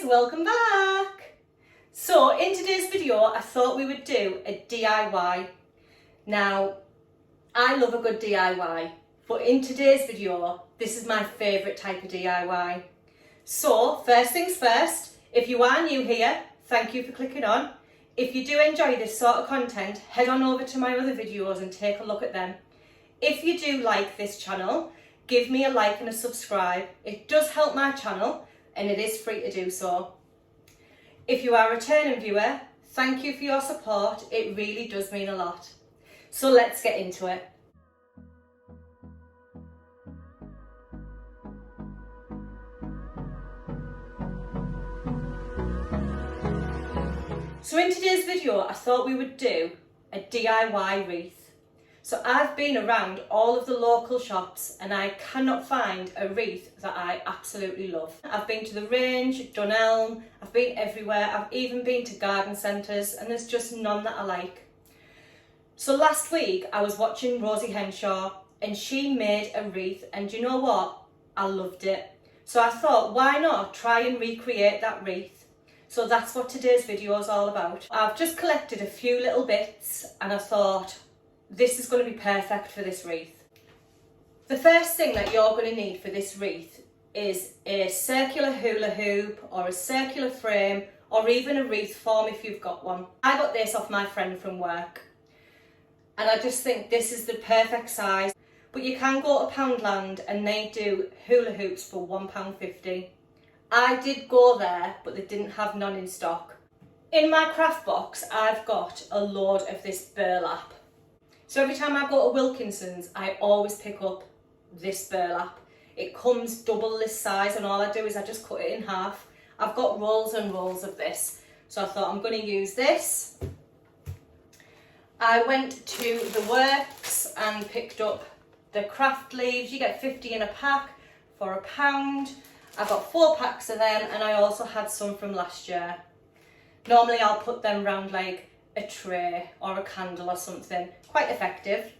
welcome back. So in today's video I thought we would do a DIY. Now I love a good DIY, but in today's video this is my favourite type of DIY. So first things first, if you are new here, thank you for clicking on. If you do enjoy this sort of content, head on over to my other videos and take a look at them. If you do like this channel, give me a like and a subscribe. It does help my channel and it is free to do so. If you are a returning viewer, thank you for your support. It really does mean a lot. So let's get into it. So in today's video, I thought we would do a DIY wreath. So I've been around all of the local shops and I cannot find a wreath that I absolutely love. I've been to the Range, Dunelm, I've been everywhere. I've even been to garden centres and there's just none that I like. So last week I was watching Rosie Henshaw and she made a wreath, and you know what? I loved it. So I thought, why not try and recreate that wreath? So that's what today's video is all about. I've just collected a few little bits and I thought, this is going to be perfect for this wreath. The first thing that you're going to need for this wreath is a circular hula hoop or a circular frame or even a wreath form if you've got one. I got this off my friend from work and I just think this is the perfect size. But you can go to Poundland and they do hula hoops for £1.50. I did go there but they didn't have none in stock. In my craft box I've got a load of this burlap. So every time I go to Wilkinson's, I always pick up this burlap. It comes double this size and all I do is I just cut it in half. I've got rolls and rolls of this. So I thought I'm going to use this. I went to the works and picked up the craft leaves. You get 50 in a pack for £1. I got 4 packs of them and I also had some from last year. Normally I'll put them round like a tray or a candle or something. Quite effective.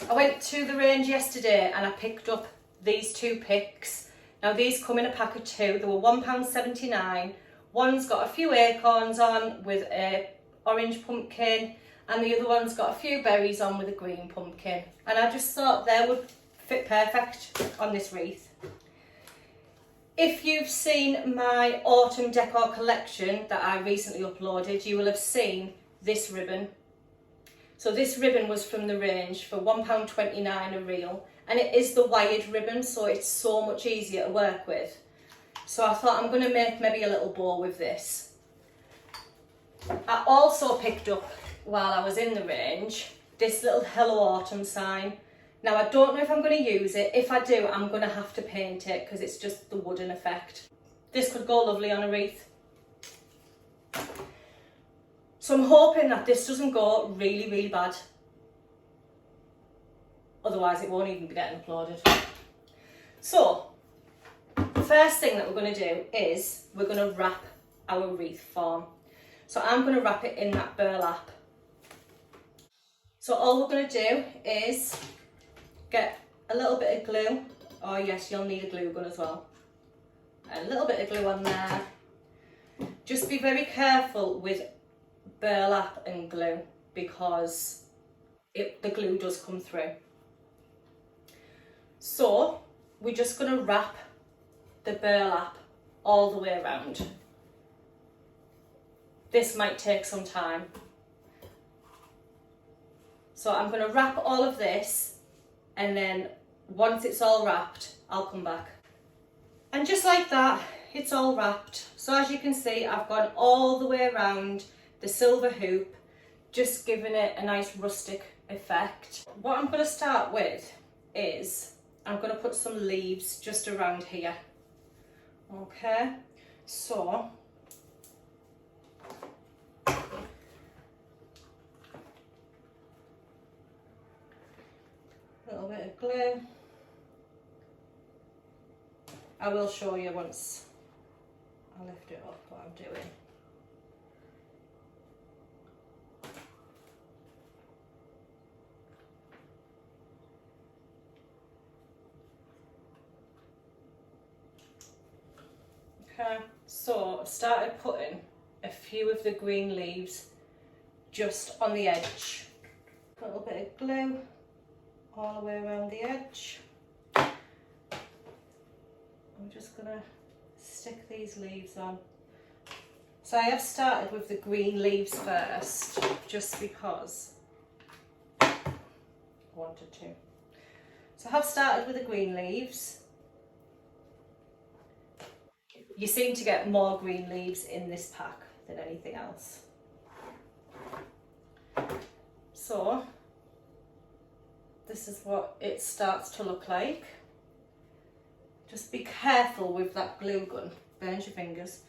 I went to the Range yesterday and I picked up these 2 picks. Now these come in a pack of 2. They were £1.79. One's got a few acorns on with a orange pumpkin and the other one's got a few berries on with a green pumpkin. And I just thought they would fit perfect on this wreath. If you've seen my autumn decor collection that I recently uploaded, you will have seen this ribbon. So this ribbon was from the Range for £1.29 a reel, and it is the wired ribbon, so it's so much easier to work with. So I thought I'm going to make maybe a little bow with this. I also picked up, while I was in the Range, this little Hello Autumn sign. Now I don't know if I'm going to use it. If I do, I'm going to have to paint it because it's just the wooden effect. This could go lovely on a wreath. So I'm hoping that this doesn't go really, really bad. Otherwise it won't even be getting uploaded. So the first thing that we're going to do is we're going to wrap our wreath form. So I'm going to wrap it in that burlap. So all we're going to do is get a little bit of glue. Oh yes, you'll need a glue gun as well. A little bit of glue on there. Just be very careful with burlap and glue because the glue does come through. So we're just going to wrap the burlap all the way around. This might take some time. So I'm going to wrap all of this, and then once it's all wrapped, I'll come back. And just like that, it's all wrapped. So as you can see, I've gone all the way around the silver hoop, just giving it a nice rustic effect. What I'm going to start with is I'm going to put some leaves just around here. Okay, so a little bit of glue. I will show you once I lift it up what I'm doing. Okay, so I've started putting a few of the green leaves just on the edge. A little bit of glue all the way around the edge. I'm just going to stick these leaves on. So I have started with the green leaves first, just because I wanted to. So I have started with the green leaves. You seem to get more green leaves in this pack than anything else. So this is what it starts to look like. Just be careful with that glue gun, burns your fingers.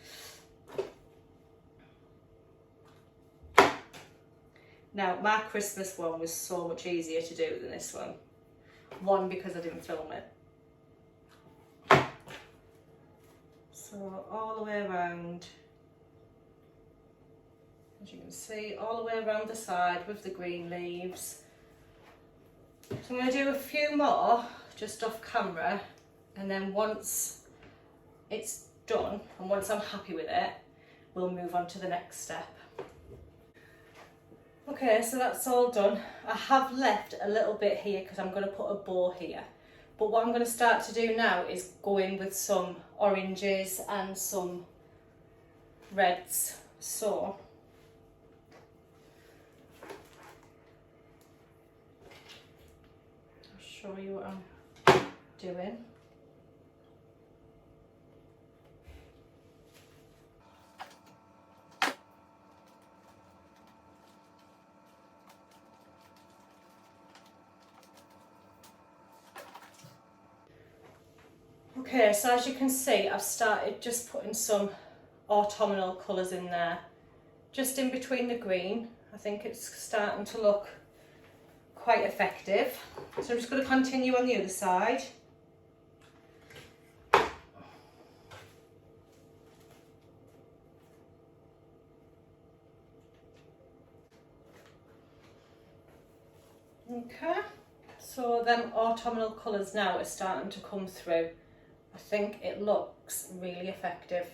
Now my Christmas one was so much easier to do than this one. One, because I didn't film it. So all the way around, as you can see, all the way around the side with the green leaves. So I'm going to do a few more just off camera, and then once it's done and once I'm happy with it, we'll move on to the next step. Okay, so that's all done. I have left a little bit here because I'm going to put a bow here. But what I'm going to start to do now is go in with some oranges and some reds. So I'll show you what I'm doing. Okay, so as you can see, I've started just putting some autumnal colours in there, just in between the green. I think it's starting to look quite effective. So I'm just going to continue on the other side. Okay, so them autumnal colours now are starting to come through. I think it looks really effective.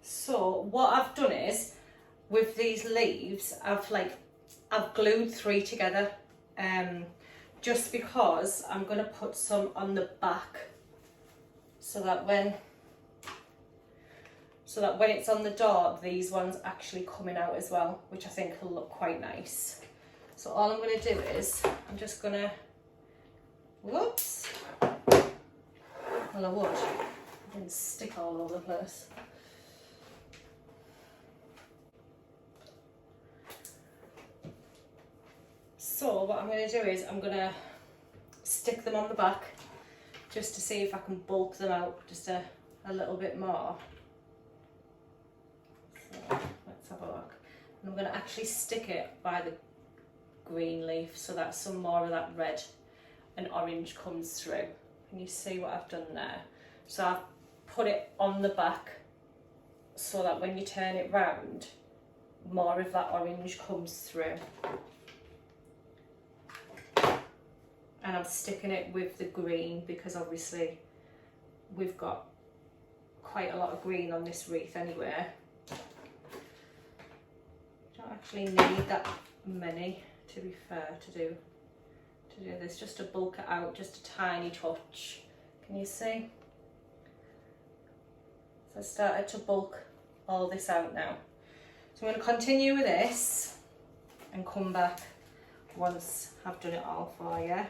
So what I've done is, with these leaves, I've glued 3 together, just because I'm going to put some on the back, so that when it's on the door, these ones actually coming out as well, which I think will look quite nice. So all I'm going to do is, I'm just going to, whoops, well I would, it didn't stick all over the place. So what I'm going to do is, I'm going to stick them on the back, just to see if I can bulk them out just a little bit more. So let's have a look. And I'm going to actually stick it by the green leaf, so that some more of that red and orange comes through. Can you see what I've done there? So I've put it on the back, so that when you turn it round, more of that orange comes through. And I'm sticking it with the green, because obviously we've got quite a lot of green on this wreath anyway. Don't actually need that many, to be fair, to do this, just to bulk it out, just a tiny touch. Can you see? So I started to bulk all this out now. So I'm going to continue with this and come back once I've done it all for you.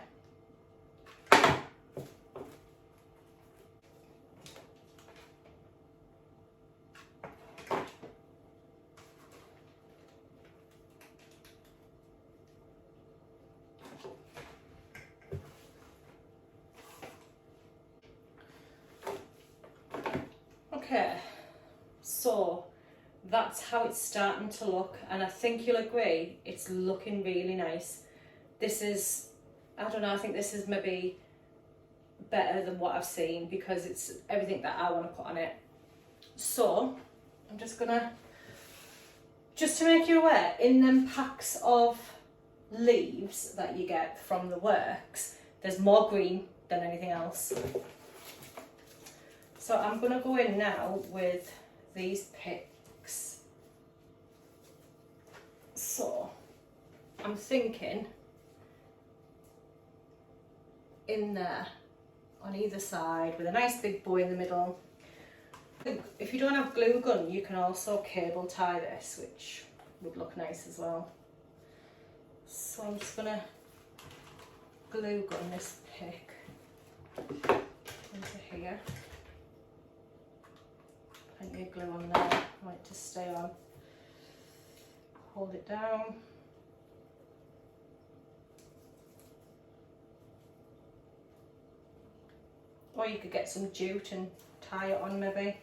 Okay, so that's how it's starting to look, and I think you'll agree it's looking really nice. This is, I don't know, I think this is maybe better than what I've seen, because it's everything that I want to put on it. So I'm just gonna, just to make you aware, in them packs of leaves that you get from the works, there's more green than anything else. So I'm going to go in now with these picks. So I'm thinking in there on either side with a nice big bow in the middle. If you don't have glue gun, you can also cable tie this, which would look nice as well. So I'm just going to glue gun this pick into here. Plenty of glue on there, I want it to stay on. Hold it down. Or you could get some jute and tie it on maybe.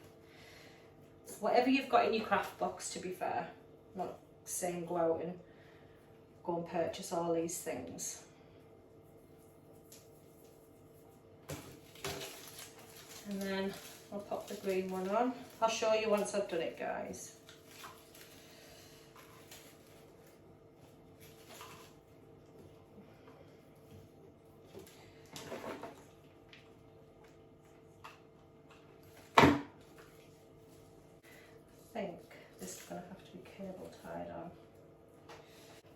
Whatever you've got in your craft box, to be fair. I'm not saying go out and go and purchase all these things. And then I'll pop the green one on. I'll show you once I've done it, guys. I think this is going to have to be cable tied on.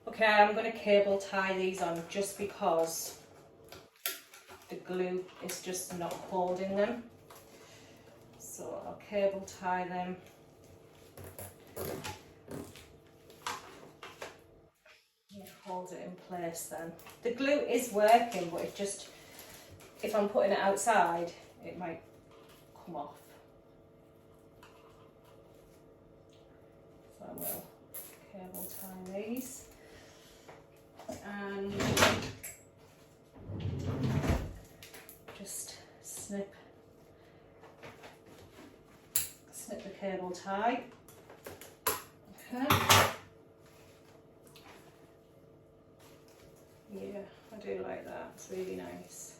Okay, I'm going to cable tie these on just because the glue is just not holding them. So I'll cable tie them. It holds it in place then. The glue is working, but it just, if I'm putting it outside, it might come off. So I will cable tie these. And just snip the cable tie. Okay. Yeah, I do like that. It's really nice.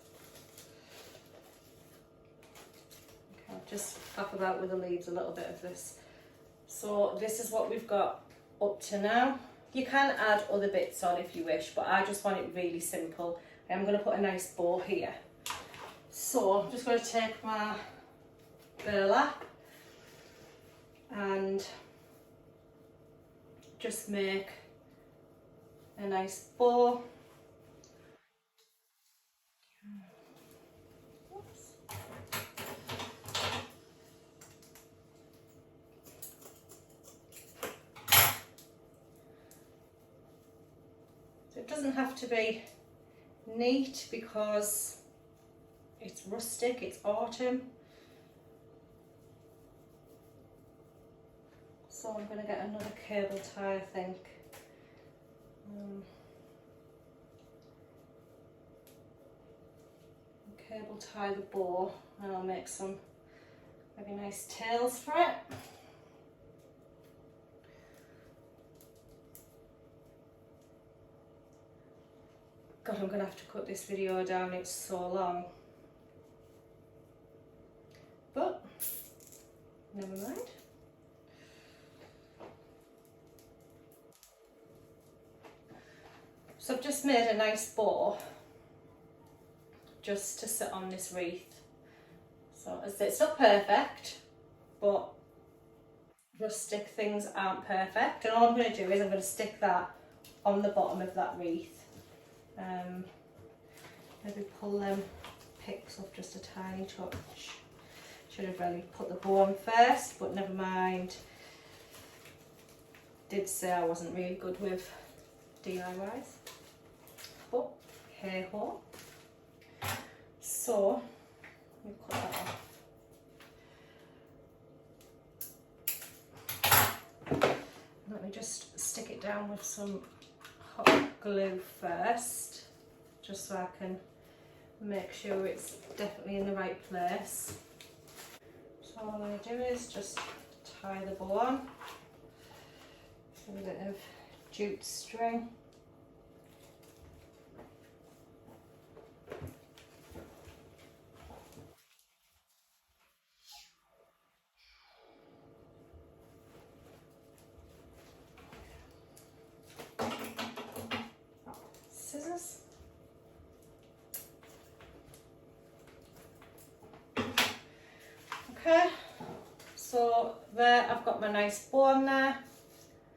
Okay, I'll just faff about with the leaves a little bit of this. So this is what we've got up to now. You can add other bits on if you wish, but I just want it really simple. I'm going to put a nice bow here. So I'm just going to take my burlap and just make a nice bow. It doesn't have to be neat because it's rustic, it's autumn. So I'm going to get another cable tie, I think. Cable tie the bow and I'll make some maybe nice tails for it. God, I'm going to have to cut this video down, it's so long. But, never mind. So I've just made a nice bow, just to sit on this wreath. So as I say, it's not perfect, but rustic things aren't perfect. And all I'm going to do is I'm going to stick that on the bottom of that wreath. Maybe pull them picks up just a tiny touch. Should have really put the bow on first, but never mind. Did say I wasn't really good with DIYs, but hey ho. So let me cut that off. Let me just stick it down with some hot glue first, just so I can make sure it's definitely in the right place. So all I'm going to do is just tie the bow on with a bit of jute string. Scissors. Okay, so there I've got my nice bow on there.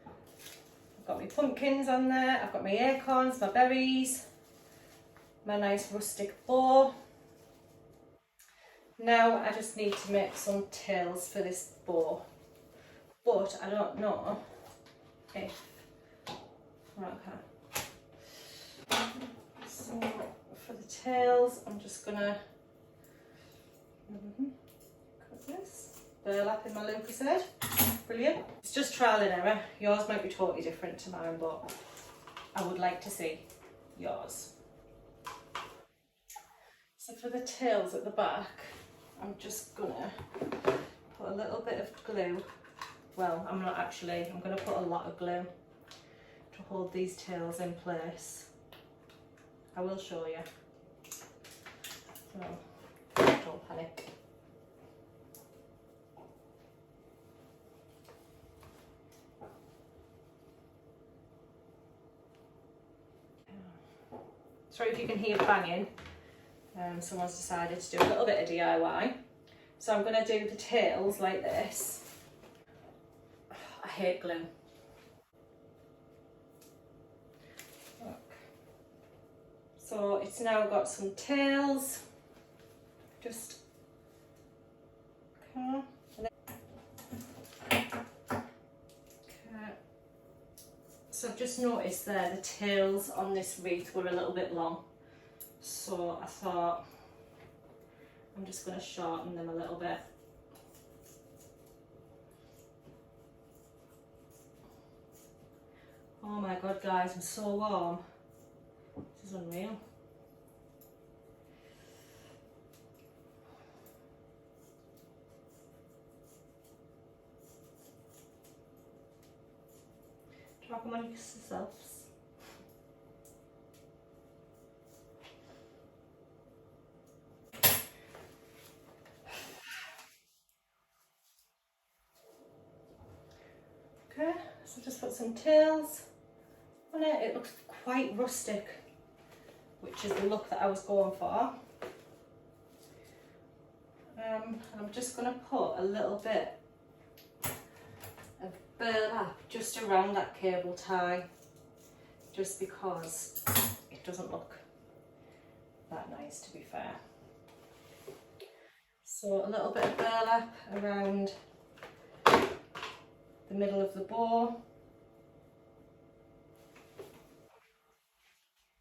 I've got my pumpkins on there, I've got my acorns, my berries, my nice rustic bow. Now I just need to make some tails for this bow, but I don't know if, okay. So for the tails, I'm just gonna cut this, burlap in my Lucas head. Brilliant. It's just trial and error. Yours might be totally different to mine, but I would like to see yours. So for the tails at the back, I'm just gonna put a little bit of glue. Well, I'm not actually, I'm gonna put a lot of glue to hold these tails in place. I will show you. So, don't panic. Sorry if you can hear banging. Someone's decided to do a little bit of DIY. So I'm going to do the tails like this. I hate glue. Look. So it's now got some tails. Just okay. So I've just noticed there the tails on this wreath were a little bit long. So I thought I'm just going to shorten them a little bit. Oh my god guys, I'm so warm. This is unreal. Talk amongst yourselves. Okay, so just put some tails on it. It looks quite rustic, which is the look that I was going for. I'm just going to put a little bit of burlap just around that cable tie, just because it doesn't look that nice, to be fair. So a little bit of burlap around the middle of the bow.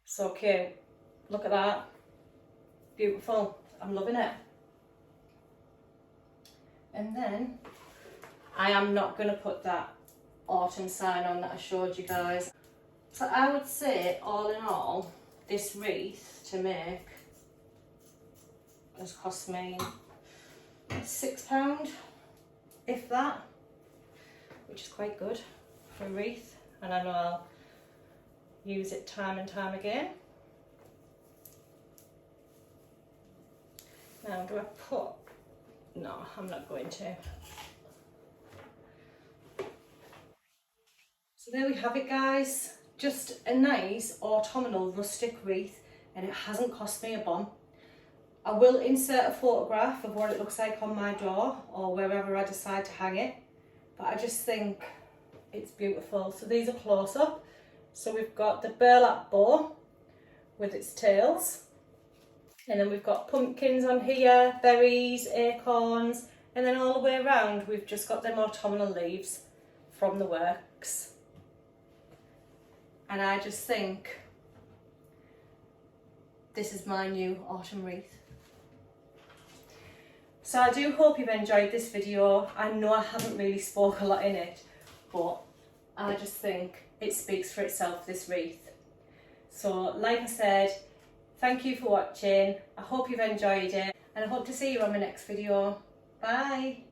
So cute. Look at that. Beautiful. I'm loving it. And then I am not going to put that autumn sign on that I showed you guys. So I would say, all in all, this wreath to make has cost me £6, if that, which is quite good for a wreath, and I know I'll use it time and time again. Now do I put, no, I'm not going to. So there we have it guys, just a nice autumnal rustic wreath, and it hasn't cost me a bomb. I will insert a photograph of what it looks like on my door or wherever I decide to hang it, but I just think it's beautiful. So these are close up. So we've got the burlap bow with its tails, and then we've got pumpkins on here, berries, acorns, and then all the way around we've just got them autumnal leaves from the works. And I just think this is my new autumn wreath. So I do hope you've enjoyed this video. I know I haven't really spoke a lot in it, but I just think it speaks for itself, this wreath. So like I said, thank you for watching. I hope you've enjoyed it, and I hope to see you on my next video. Bye.